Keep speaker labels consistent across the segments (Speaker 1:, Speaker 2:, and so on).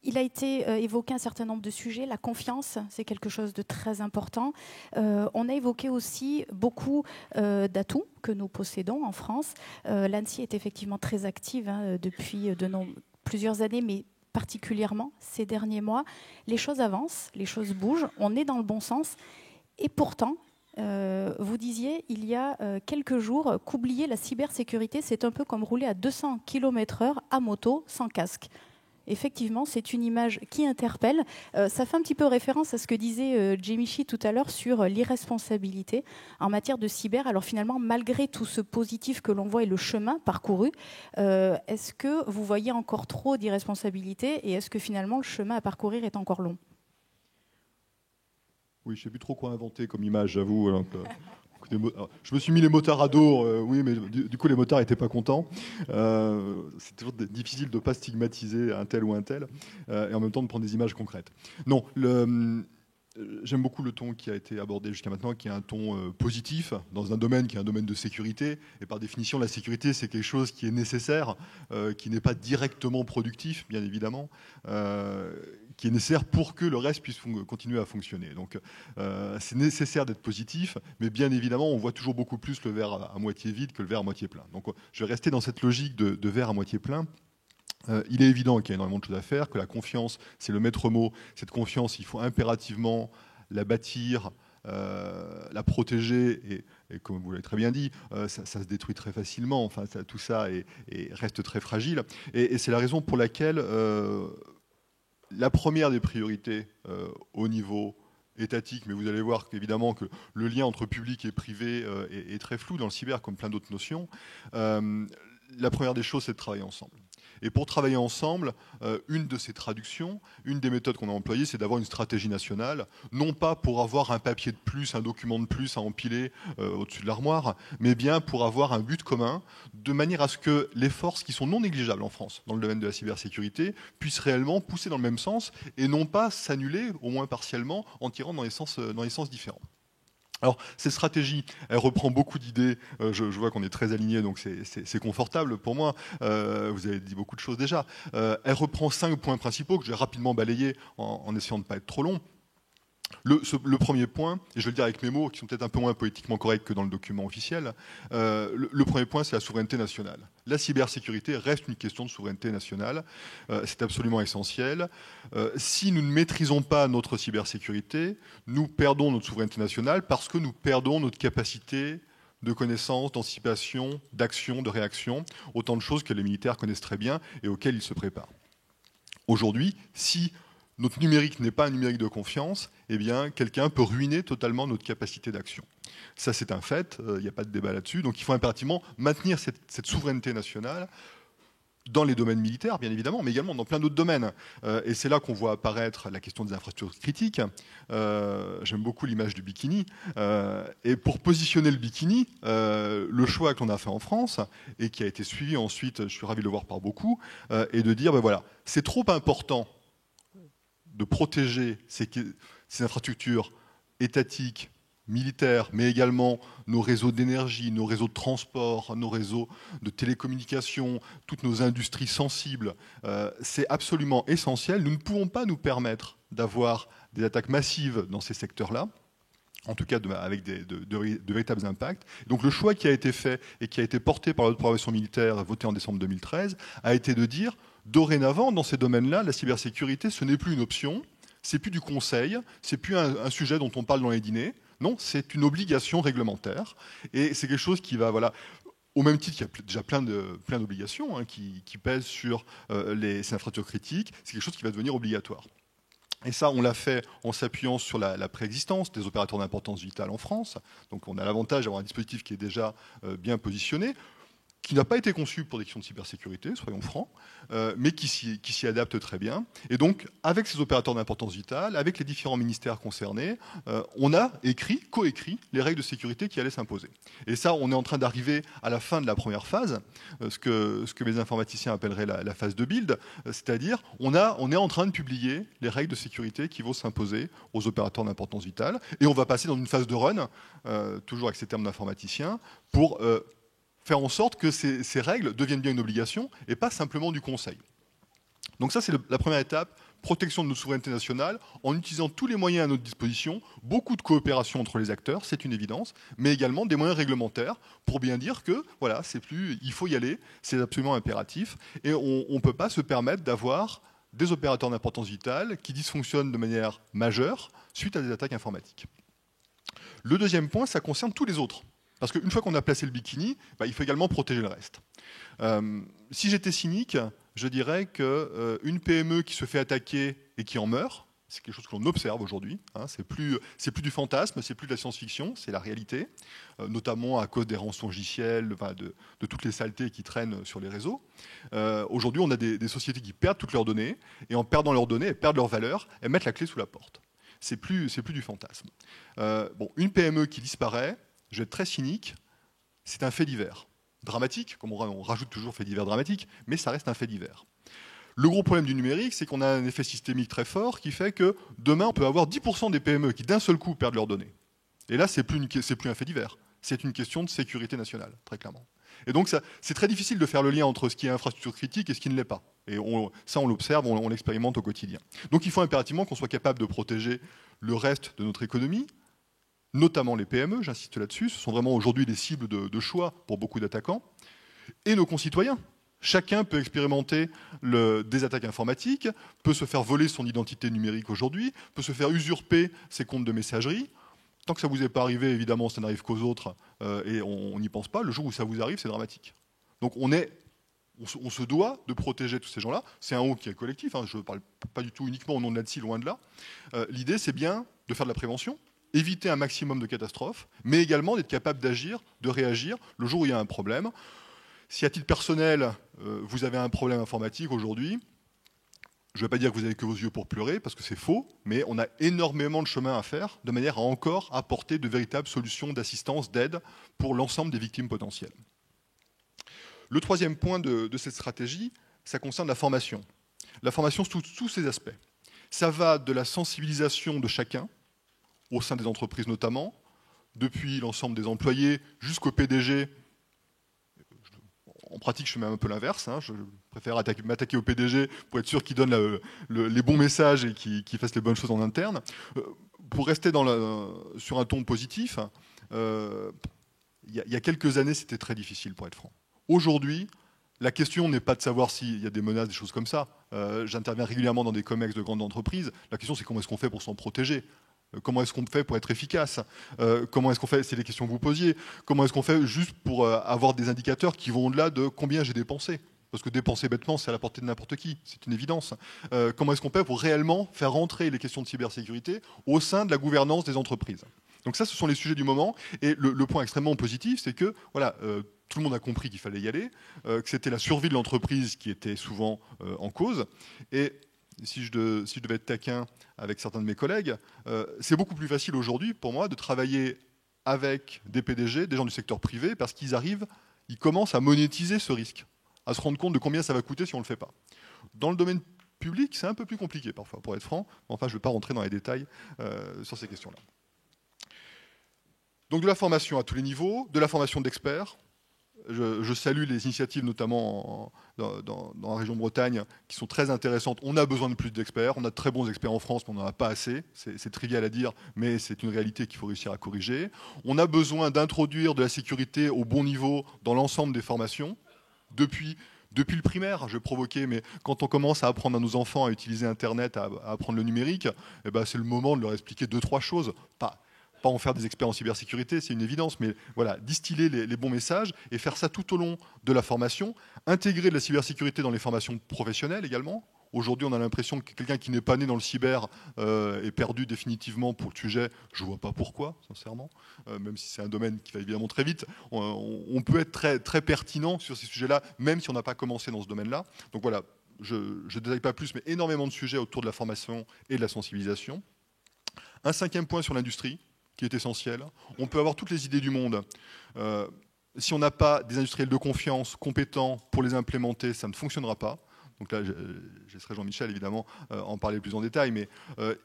Speaker 1: Il a été évoqué un certain nombre de sujets. La confiance, c'est quelque chose de très important. On a évoqué aussi beaucoup d'atouts que nous possédons en France. L'ANSSI est effectivement très active depuis plusieurs années, mais particulièrement ces derniers mois. Les choses avancent, les choses bougent, on est dans le bon sens. Et pourtant, vous disiez il y a quelques jours qu'oublier la cybersécurité, c'est un peu comme rouler à 200 km/h à moto sans casque. Effectivement, c'est une image qui interpelle. Ça fait un petit peu référence à ce que disait Jamie Shi tout à l'heure sur l'irresponsabilité en matière de cyber. Alors finalement, malgré tout ce positif que l'on voit et le chemin parcouru, est-ce que vous voyez encore trop d'irresponsabilité et est-ce que finalement le chemin à parcourir est encore long ?
Speaker 2: Oui, je ne sais plus trop quoi inventer comme image, j'avoue. Je me suis mis les motards à dos, oui, mais du coup les motards n'étaient pas contents. C'est toujours difficile de ne pas stigmatiser un tel ou un tel, et en même temps de prendre des images concrètes. Non, j'aime beaucoup le ton qui a été abordé jusqu'à maintenant, qui est un ton positif, dans un domaine qui est un domaine de sécurité. Et par définition, la sécurité, c'est quelque chose qui est nécessaire, qui n'est pas directement productif, bien évidemment, qui est nécessaire pour que le reste puisse continuer à fonctionner. Donc c'est nécessaire d'être positif, mais bien évidemment, on voit toujours beaucoup plus le verre à moitié vide que le verre à moitié plein. Donc je vais rester dans cette logique de verre à moitié plein. Il est évident qu'il y a énormément de choses à faire, que la confiance, c'est le maître mot. Cette confiance, il faut impérativement la bâtir, la protéger, et comme vous l'avez très bien dit, ça se détruit très facilement. Enfin, tout ça reste très fragile. Et c'est la raison pour laquelle la première des priorités au niveau étatique, mais vous allez voir qu'évidemment que le lien entre public et privé est très flou dans le cyber, comme plein d'autres notions. La première des choses, c'est de travailler ensemble. Et pour travailler ensemble, une de ces traductions, une des méthodes qu'on a employées, c'est d'avoir une stratégie nationale, non pas pour avoir un papier de plus, un document de plus à empiler au-dessus de l'armoire, mais bien pour avoir un but commun, de manière à ce que les forces qui sont non négligeables en France dans le domaine de la cybersécurité puissent réellement pousser dans le même sens et non pas s'annuler, au moins partiellement, en tirant dans les sens différents. Alors, cette stratégie, elle reprend beaucoup d'idées. Je vois qu'on est très alignés, donc c'est confortable pour moi. Vous avez dit beaucoup de choses déjà. Elle reprend 5 points principaux que je vais rapidement balayer en essayant de ne pas être trop long. Le premier point, et je vais le dire avec mes mots qui sont peut-être un peu moins politiquement corrects que dans le document officiel, le premier point, c'est la souveraineté nationale. La cybersécurité reste une question de souveraineté nationale. C'est absolument essentiel. Si nous ne maîtrisons pas notre cybersécurité, nous perdons notre souveraineté nationale parce que nous perdons notre capacité de connaissance, d'anticipation, d'action, de réaction, autant de choses que les militaires connaissent très bien et auxquelles ils se préparent. Aujourd'hui, si notre numérique n'est pas un numérique de confiance, eh bien, quelqu'un peut ruiner totalement notre capacité d'action. Ça, c'est un fait, il n'y a pas de débat là-dessus. Donc, il faut impérativement maintenir cette souveraineté nationale dans les domaines militaires, bien évidemment, mais également dans plein d'autres domaines. Et c'est là qu'on voit apparaître la question des infrastructures critiques. J'aime beaucoup l'image du bikini. Et pour positionner le bikini, le choix que l'on a fait en France, et qui a été suivi ensuite, je suis ravi de le voir par beaucoup, est de dire, ben voilà, c'est trop important de protéger ces infrastructures étatiques, militaires, mais également nos réseaux d'énergie, nos réseaux de transport, nos réseaux de télécommunications, toutes nos industries sensibles. C'est absolument essentiel. Nous ne pouvons pas nous permettre d'avoir des attaques massives dans ces secteurs-là, en tout cas avec de véritables impacts. Donc le choix qui a été fait et qui a été porté par la loi de programmation militaire votée en décembre 2013 a été de dire dorénavant, dans ces domaines-là, la cybersécurité, ce n'est plus une option, c'est plus du conseil, c'est plus un sujet dont on parle dans les dîners. Non, c'est une obligation réglementaire. Et c'est quelque chose qui va, voilà, au même titre qu'il y a déjà plein d'obligations qui pèsent sur ces infrastructures critiques, c'est quelque chose qui va devenir obligatoire. Et ça, on l'a fait en s'appuyant sur la préexistence des opérateurs d'importance vitale en France. Donc on a l'avantage d'avoir un dispositif qui est déjà bien positionné, qui n'a pas été conçu pour des questions de cybersécurité, soyons francs, mais qui s'y adapte très bien. Et donc, avec ces opérateurs d'importance vitale, avec les différents ministères concernés, on a coécrit les règles de sécurité qui allaient s'imposer. Et ça, on est en train d'arriver à la fin de la première phase, ce que mes informaticiens appelleraient la phase de build, c'est-à-dire on est en train de publier les règles de sécurité qui vont s'imposer aux opérateurs d'importance vitale, et on va passer dans une phase de run, toujours avec ces termes d'informaticiens, pour faire en sorte que ces règles deviennent bien une obligation et pas simplement du conseil. Donc ça, c'est la première étape protection de notre souveraineté nationale, en utilisant tous les moyens à notre disposition, beaucoup de coopération entre les acteurs, c'est une évidence, mais également des moyens réglementaires pour bien dire que voilà, il faut y aller, c'est absolument impératif, et on ne peut pas se permettre d'avoir des opérateurs d'importance vitale qui dysfonctionnent de manière majeure suite à des attaques informatiques. Le deuxième point, ça concerne tous les autres. Parce qu'une fois qu'on a placé le bikini, il faut également protéger le reste. Si j'étais cynique, je dirais qu'une PME qui se fait attaquer et qui en meurt, c'est quelque chose que l'on observe aujourd'hui, hein, c'est plus du fantasme, c'est plus de la science-fiction, c'est la réalité, notamment à cause des rançongiciels, de toutes les saletés qui traînent sur les réseaux. Aujourd'hui, on a des sociétés qui perdent toutes leurs données, et en perdant leurs données, elles perdent leur valeur, elles mettent la clé sous la porte. C'est plus du fantasme. Une PME qui disparaît, je vais être très cynique, c'est un fait divers. Dramatique, comme on rajoute toujours fait divers dramatique, mais ça reste un fait divers. Le gros problème du numérique, c'est qu'on a un effet systémique très fort qui fait que demain, on peut avoir 10% des PME qui d'un seul coup perdent leurs données. Et là, c'est plus un fait divers, c'est une question de sécurité nationale, très clairement. Et donc, c'est très difficile de faire le lien entre ce qui est infrastructure critique et ce qui ne l'est pas. Et ça, on l'observe, on l'expérimente au quotidien. Donc, il faut impérativement qu'on soit capable de protéger le reste de notre économie, notamment les PME, j'insiste là-dessus, ce sont vraiment aujourd'hui des cibles de choix pour beaucoup d'attaquants, et nos concitoyens. Chacun peut expérimenter des attaques informatiques, peut se faire voler son identité numérique aujourd'hui, peut se faire usurper ses comptes de messagerie. Tant que ça ne vous est pas arrivé, évidemment, ça n'arrive qu'aux autres, et on n'y pense pas. Le jour où ça vous arrive, c'est dramatique. Donc on se doit de protéger tous ces gens-là. C'est un haut qui est collectif, hein, je ne parle pas du tout uniquement au nom de l'ANSSI, loin de là. L'idée, c'est bien de faire de la prévention, éviter un maximum de catastrophes, mais également d'être capable d'agir, de réagir le jour où il y a un problème. Si à titre personnel, vous avez un problème informatique aujourd'hui, je ne vais pas dire que vous avez que vos yeux pour pleurer, parce que c'est faux, mais on a énormément de chemin à faire, de manière à encore apporter de véritables solutions d'assistance, d'aide pour l'ensemble des victimes potentielles. Le troisième point de cette stratégie, ça concerne la formation. La formation sous tous ses aspects. Ça va de la sensibilisation de chacun, au sein des entreprises notamment, depuis l'ensemble des employés jusqu'au PDG. En pratique, je fais même un peu l'inverse. Hein. Je préfère m'attaquer au PDG pour être sûr qu'il donne les bons messages et qu'il fasse les bonnes choses en interne. Pour rester sur un ton positif, il y a quelques années, c'était très difficile, pour être franc. Aujourd'hui, la question n'est pas de savoir s'il y a des menaces, des choses comme ça. J'interviens régulièrement dans des comex de grandes entreprises. La question, c'est comment est-ce qu'on fait pour s'en protéger ? Comment est-ce qu'on fait pour être efficace ? Comment est-ce qu'on fait, c'est les questions que vous posiez, comment est-ce qu'on fait juste pour avoir des indicateurs qui vont au-delà de combien j'ai dépensé ? Parce que dépenser bêtement, c'est à la portée de n'importe qui, c'est une évidence. Comment est-ce qu'on fait pour réellement faire rentrer les questions de cybersécurité au sein de la gouvernance des entreprises ? Donc ça, ce sont les sujets du moment. Et le point extrêmement positif, c'est que voilà, tout le monde a compris qu'il fallait y aller, que c'était la survie de l'entreprise qui était souvent en cause. Et si je devais être taquin avec certains de mes collègues, c'est beaucoup plus facile aujourd'hui pour moi de travailler avec des PDG, des gens du secteur privé, parce ils commencent à monétiser ce risque, à se rendre compte de combien ça va coûter si on ne le fait pas. Dans le domaine public, c'est un peu plus compliqué parfois, pour être franc. Enfin, je ne vais pas rentrer dans les détails sur ces questions-là. Donc de la formation à tous les niveaux, de la formation d'experts. Je salue les initiatives, notamment dans la région Bretagne, qui sont très intéressantes. On a besoin de plus d'experts. On a de très bons experts en France, mais on n'en a pas assez. C'est trivial à dire, mais c'est une réalité qu'il faut réussir à corriger. On a besoin d'introduire de la sécurité au bon niveau dans l'ensemble des formations. Depuis le primaire, je vais provoquer, mais quand on commence à apprendre à nos enfants à utiliser Internet, à apprendre le numérique, eh ben, c'est le moment de leur expliquer 2-3 choses. Pas en faire des experts en cybersécurité, c'est une évidence, mais voilà, distiller les bons messages et faire ça tout au long de la formation, intégrer de la cybersécurité dans les formations professionnelles également. Aujourd'hui, on a l'impression que quelqu'un qui n'est pas né dans le cyber est perdu définitivement pour le sujet. Je ne vois pas pourquoi, sincèrement, même si c'est un domaine qui va évidemment très vite. On peut être très, très pertinent sur ces sujets-là, même si on n'a pas commencé dans ce domaine-là. Donc voilà, je ne détaille pas plus, mais énormément de sujets autour de la formation et de la sensibilisation. Un cinquième point sur l'industrie, qui est essentiel. On peut avoir toutes les idées du monde. Si on n'a pas des industriels de confiance compétents pour les implémenter, ça ne fonctionnera pas. Donc là, je laisserai Jean-Michel, évidemment, en parler plus en détail, mais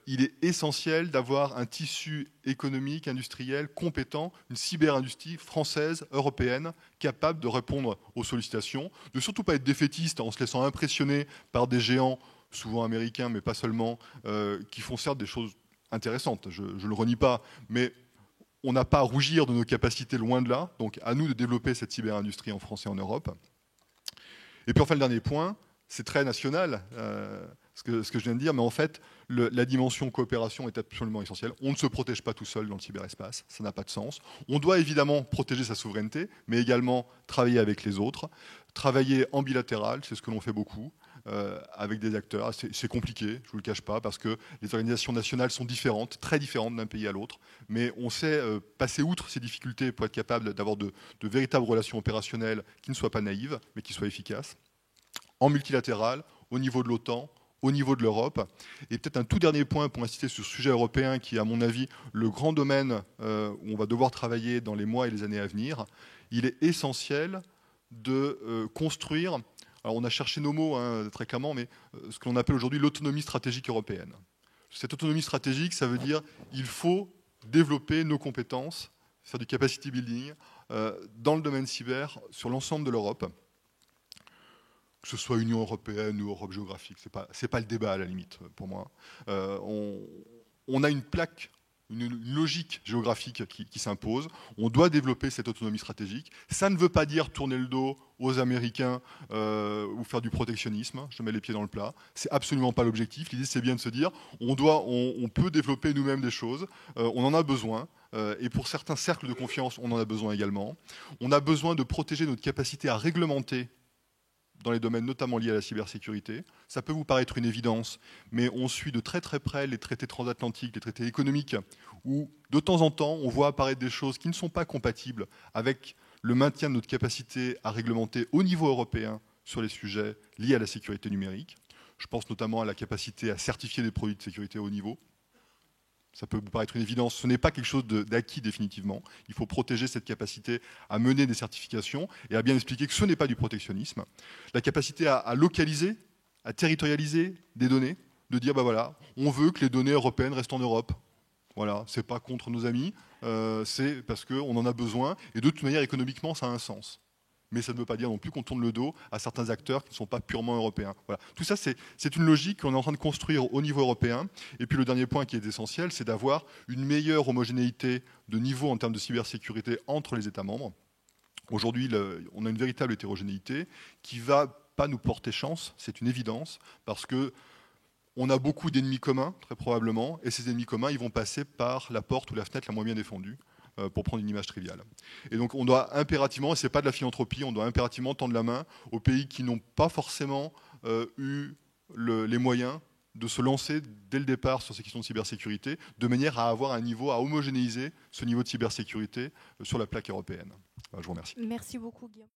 Speaker 2: il est essentiel d'avoir un tissu économique, industriel, compétent, une cyberindustrie française, européenne, capable de répondre aux sollicitations, de surtout pas être défaitiste en se laissant impressionner par des géants souvent américains, mais pas seulement, qui font certes des choses intéressantes, je ne le renie pas, mais on n'a pas à rougir de nos capacités, loin de là. Donc à nous de développer cette cyberindustrie en France et en Europe. Et puis enfin, le dernier point, c'est très national, ce que je viens de dire, mais en fait, la dimension coopération est absolument essentielle. On ne se protège pas tout seul dans le cyberespace, ça n'a pas de sens. On doit évidemment protéger sa souveraineté, mais également travailler avec les autres, travailler en bilatéral, c'est ce que l'on fait beaucoup, avec des acteurs. C'est compliqué, je ne vous le cache pas, parce que les organisations nationales sont différentes, très différentes d'un pays à l'autre, mais on sait passer outre ces difficultés pour être capable d'avoir de véritables relations opérationnelles qui ne soient pas naïves, mais qui soient efficaces, en multilatéral, au niveau de l'OTAN, au niveau de l'Europe. Et peut-être un tout dernier point pour insister sur ce sujet européen qui est, à mon avis, le grand domaine où on va devoir travailler dans les mois et les années à venir. Il est essentiel de construire, alors on a cherché nos mots très clairement, mais ce que l'on appelle aujourd'hui l'autonomie stratégique européenne. Cette autonomie stratégique, ça veut dire qu'il faut développer nos compétences, faire du capacity building dans le domaine cyber sur l'ensemble de l'Europe. Que ce soit Union européenne ou Europe géographique, c'est pas le débat à la limite pour moi. On a une plaque, une logique géographique qui s'impose. On doit développer cette autonomie stratégique. Ça ne veut pas dire tourner le dos aux Américains ou faire du protectionnisme. Je mets les pieds dans le plat. C'est absolument pas l'objectif. L'idée, c'est bien de se dire, on peut développer nous-mêmes des choses. On en a besoin. Et pour certains cercles de confiance, on en a besoin également. On a besoin de protéger notre capacité à réglementer dans les domaines notamment liés à la cybersécurité. Ça peut vous paraître une évidence, mais on suit de très très près les traités transatlantiques, les traités économiques, où de temps en temps, on voit apparaître des choses qui ne sont pas compatibles avec le maintien de notre capacité à réglementer au niveau européen sur les sujets liés à la sécurité numérique. Je pense notamment à la capacité à certifier des produits de sécurité haut niveau. Ça peut vous paraître une évidence, ce n'est pas quelque chose d'acquis définitivement. Il faut protéger cette capacité à mener des certifications et à bien expliquer que ce n'est pas du protectionnisme. La capacité à localiser, à territorialiser des données, de dire, bah voilà, on veut que les données européennes restent en Europe. Voilà, c'est pas contre nos amis, c'est parce qu'on en a besoin et de toute manière, économiquement, ça a un sens. Mais ça ne veut pas dire non plus qu'on tourne le dos à certains acteurs qui ne sont pas purement européens. Voilà. Tout ça, c'est une logique qu'on est en train de construire au niveau européen. Et puis le dernier point qui est essentiel, c'est d'avoir une meilleure homogénéité de niveau en termes de cybersécurité entre les États membres. Aujourd'hui, on a une véritable hétérogénéité qui ne va pas nous porter chance, c'est une évidence, parce que on a beaucoup d'ennemis communs, très probablement, et ces ennemis communs, ils vont passer par la porte ou la fenêtre la moins bien défendue, pour prendre une image triviale. Et donc on doit impérativement, et ce n'est pas de la philanthropie, on doit impérativement tendre la main aux pays qui n'ont pas forcément eu les moyens de se lancer dès le départ sur ces questions de cybersécurité, de manière à avoir un niveau, à homogénéiser ce niveau de cybersécurité sur la plaque européenne. Je vous remercie.
Speaker 1: Merci beaucoup, Guillaume.